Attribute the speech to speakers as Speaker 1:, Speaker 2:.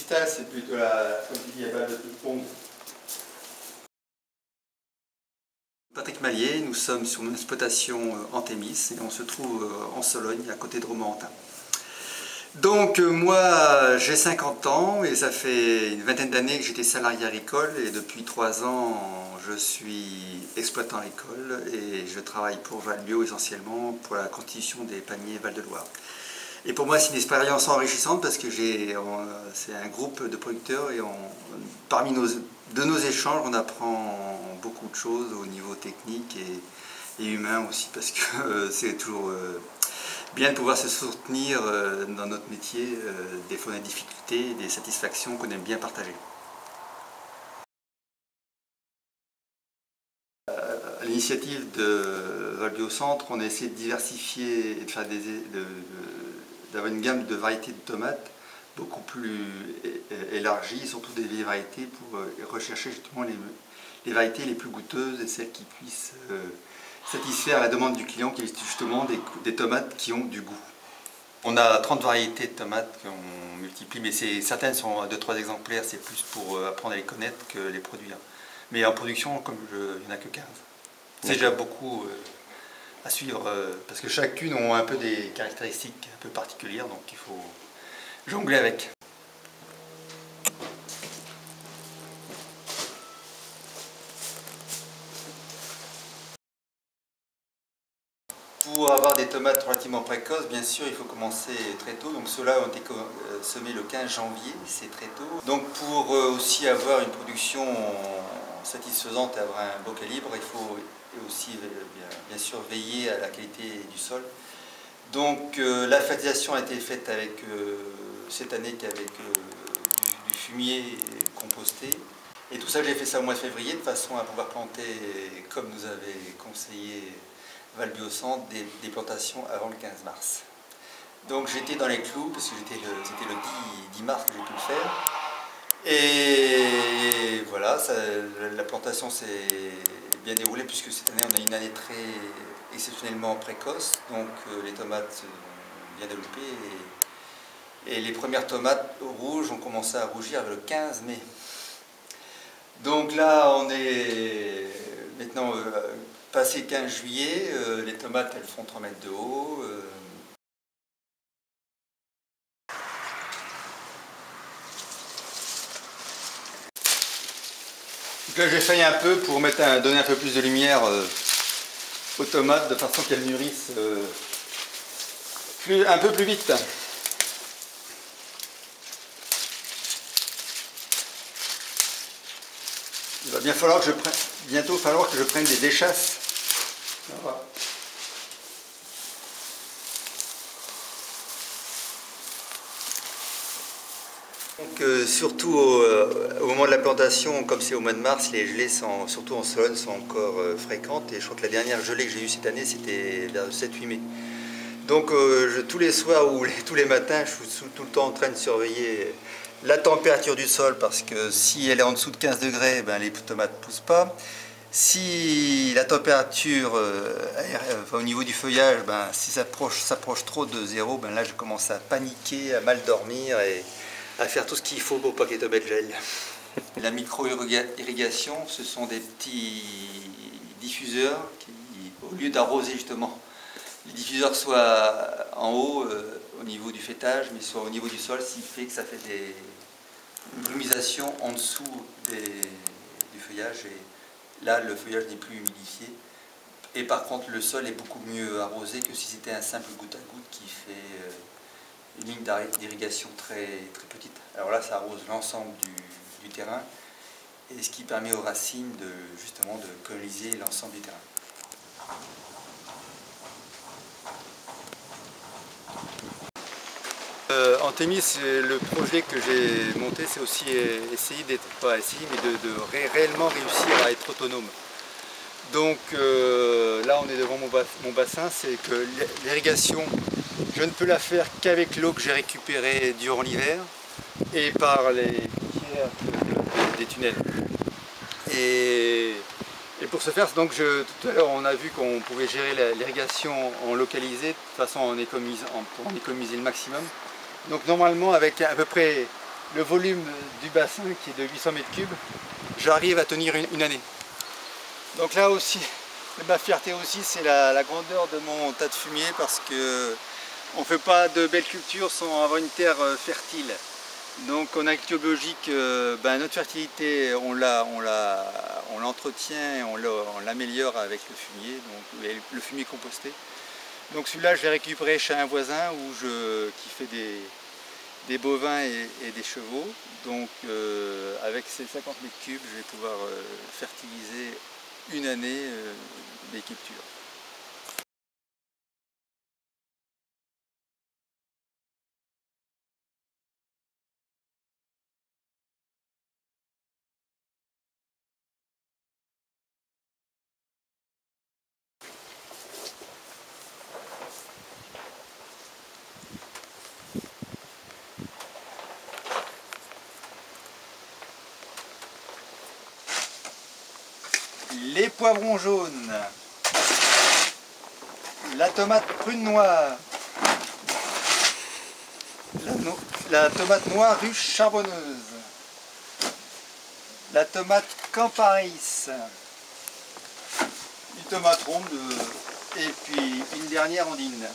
Speaker 1: cristal, c'est plutôt comme il n'y a pas de pompe. Patrick Mallier, nous sommes sur une exploitation en Thémis et on se trouve en Sologne, à côté de Romorantin. Donc moi j'ai 50 ans et ça fait une vingtaine d'années que j'étais salarié agricole et depuis 3 ans je suis exploitant agricole et je travaille pour Valbio essentiellement pour la constitution des paniers Val-de-Loire. Et pour moi c'est une expérience enrichissante parce que c'est un groupe de producteurs et parmi nos échanges on apprend beaucoup de choses au niveau technique et humain aussi parce que c'est toujours bien de pouvoir se soutenir dans notre métier, des fois des difficultés, des satisfactions qu'on aime bien partager. À l'initiative de Valbio Centre, on a essayé de diversifier et de faire d'avoir une gamme de variétés de tomates beaucoup plus élargie, surtout des vieilles variétés pour rechercher justement les variétés les plus goûteuses et celles qui puissent satisfaire la demande du client qui est justement des tomates qui ont du goût. On a 30 variétés de tomates qu'on multiplie, mais certaines sont à 2-3 exemplaires, c'est plus pour apprendre à les connaître que les produire. Mais en production, comme il n'y en a que 15. C'est déjà beaucoup à suivre, parce que chacune a un peu des caractéristiques un peu particulières, donc il faut jongler avec. Pour avoir des tomates relativement précoces, bien sûr, il faut commencer très tôt. Donc ceux-là ont été semés le 15 janvier, c'est très tôt. Donc pour aussi avoir une production satisfaisante et avoir un beau calibre, il faut aussi bien sûr veiller à la qualité du sol. Donc la fertilisation a été faite cette année qu'avec du fumier composté. Et tout ça, j'ai fait ça au mois de février de façon à pouvoir planter, comme nous avait conseillé Valbio Centre, des plantations avant le 15 mars. Donc j'étais dans les clous, parce que c'était le 10 mars que j'ai pu le faire. Et voilà, la plantation s'est bien déroulée, puisque cette année on a une année très exceptionnellement précoce. Donc les tomates sont bien développées. Et les premières tomates rouges ont commencé à rougir le 15 mai. Donc là, on est maintenant passé 15 juillet, les tomates elles font 3 mètres de haut. Donc là, j'ai failli un peu pour donner un peu plus de lumière aux tomates de façon qu'elles mûrissent un peu plus vite. Il va bientôt falloir que je prenne des déchasses. Voilà. Donc, surtout au moment de la plantation, comme c'est au mois de mars, les gelées, surtout en Sologne, sont encore fréquentes. Et je crois que la dernière gelée que j'ai eue cette année, c'était vers le 7-8 mai. Donc tous les soirs ou tous les matins, je suis tout le temps en train de surveiller la température du sol, parce que si elle est en dessous de 15 degrés, ben, les tomates ne poussent pas. Si la température au niveau du feuillage, ben, si ça s'approche trop de zéro, ben, là je commence à paniquer, à mal dormir et à faire tout ce qu'il faut pour pas que les tomates gèlent. La micro-irrigation, ce sont des petits diffuseurs qui, au lieu d'arroser justement, les diffuseurs soient en haut au niveau du fêtage, mais soit au niveau du sol, ce qui fait que ça fait une brumisation en dessous du feuillage. Et là, le feuillage n'est plus humidifié. Et par contre, le sol est beaucoup mieux arrosé que si c'était un simple goutte à goutte qui fait une ligne d'irrigation très, très petite. Alors là, ça arrose l'ensemble du terrain, et ce qui permet aux racines justement de coloniser l'ensemble du terrain. En Thémis, le projet que j'ai monté, c'est aussi essayer d'être, pas essayer, mais de réellement réussir à être autonome. Donc là, on est devant mon bassin, c'est que l'irrigation, je ne peux la faire qu'avec l'eau que j'ai récupérée durant l'hiver et par les gouttières des tunnels. Et pour ce faire, donc tout à l'heure, on a vu qu'on pouvait gérer l'irrigation en localisé, de façon pour en économiser le maximum. Donc normalement, avec à peu près
Speaker 2: le volume du bassin qui est de 800 mètres cubes, j'arrive à tenir une année. Donc là aussi, ma fierté aussi, c'est la grandeur de mon tas de fumier, parce que on ne fait pas de belles cultures sans avoir une terre fertile. Donc en agriculture biologique, notre fertilité, on l'entretient, on l'améliore avec le fumier, donc le fumier composté. Donc celui-là, je l'ai récupéré chez un voisin qui fait des bovins et des chevaux. Donc avec ces 50 mètres cubes, je vais pouvoir fertiliser une année des cultures. Les poivrons jaunes, la tomate prune noire, la tomate noire ruche charbonneuse, la tomate Camparis, une tomate ronde et puis une dernière ondine.